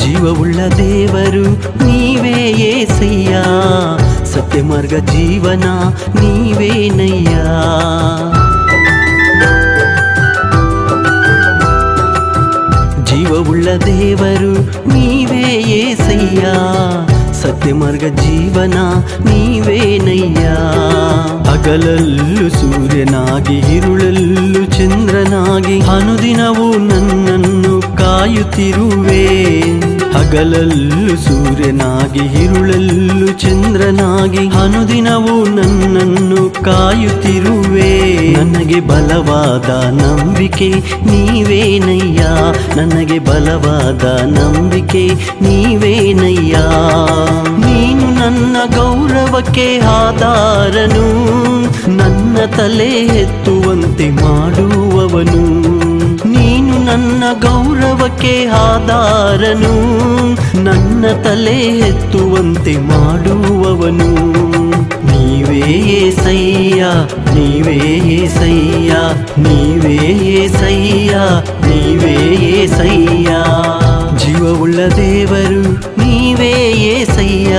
ಜೀವವುಳ್ಳ ದೇವರು ನೀವೇ ಏಸಯ್ಯ, ಸತ್ಯ ಮಾರ್ಗ ಜೀವನ ನೀವೇನಯ್ಯ. ಜೀವವುಳ್ಳ ದೇವರು ನೀವೇ ಏಸಯ್ಯ, ಸತ್ಯ ಮಾರ್ಗ ಜೀವನ ನೀವೇನಯ್ಯ. ಹಗಲಲ್ಲೂ ಸೂರ್ಯನಾಗಿ ಇರುಳಲ್ಲೂ ಚಂದ್ರನಾಗಿ ಅನುದಿನವೂ ನನ್ನನ್ನು ಕಾಯುತ್ತಿರುವೆ. ಹಗಲಲ್ಲೂ ಸೂರ್ಯನಾಗಿ ಇರುಳಲ್ಲೂ ಚಂದ್ರನಾಗಿ ಅನುದಿನವೂ ನನ್ನನ್ನು ಕಾಯುತ್ತಿರುವೆ. ನನಗೆ ಬಲವಾದ ನಂಬಿಕೆ ನೀವೇನಯ್ಯ, ನನಗೆ ಬಲವಾದ ನಂಬಿಕೆ ನೀವೇನಯ್ಯ. ನೀನು ನನ್ನ ಗೌರವಕ್ಕೆ ಆಧಾರನು, ನನ್ನ ತಲೆ ಎತ್ತುವಂತೆ ಮಾಡುವವನು. ನೀನು ನನ್ನ ಗೌರವಕ್ಕೆ ಆಧಾರನು, ನನ್ನ ತಲೆ ಎತ್ತುವಂತೆ ಮಾಡುವವನು. ನೀವೇ ಏಸಯ್ಯ, ನೀವೇ ಏಸಯ್ಯ, ನೀವೇ ಏಸಯ್ಯ, ನೀವೇ ಏಸಯ್ಯ. ಜೀವವುಳ್ಳ ದೇವರು ನೀವೇ ಏಸಯ್ಯ.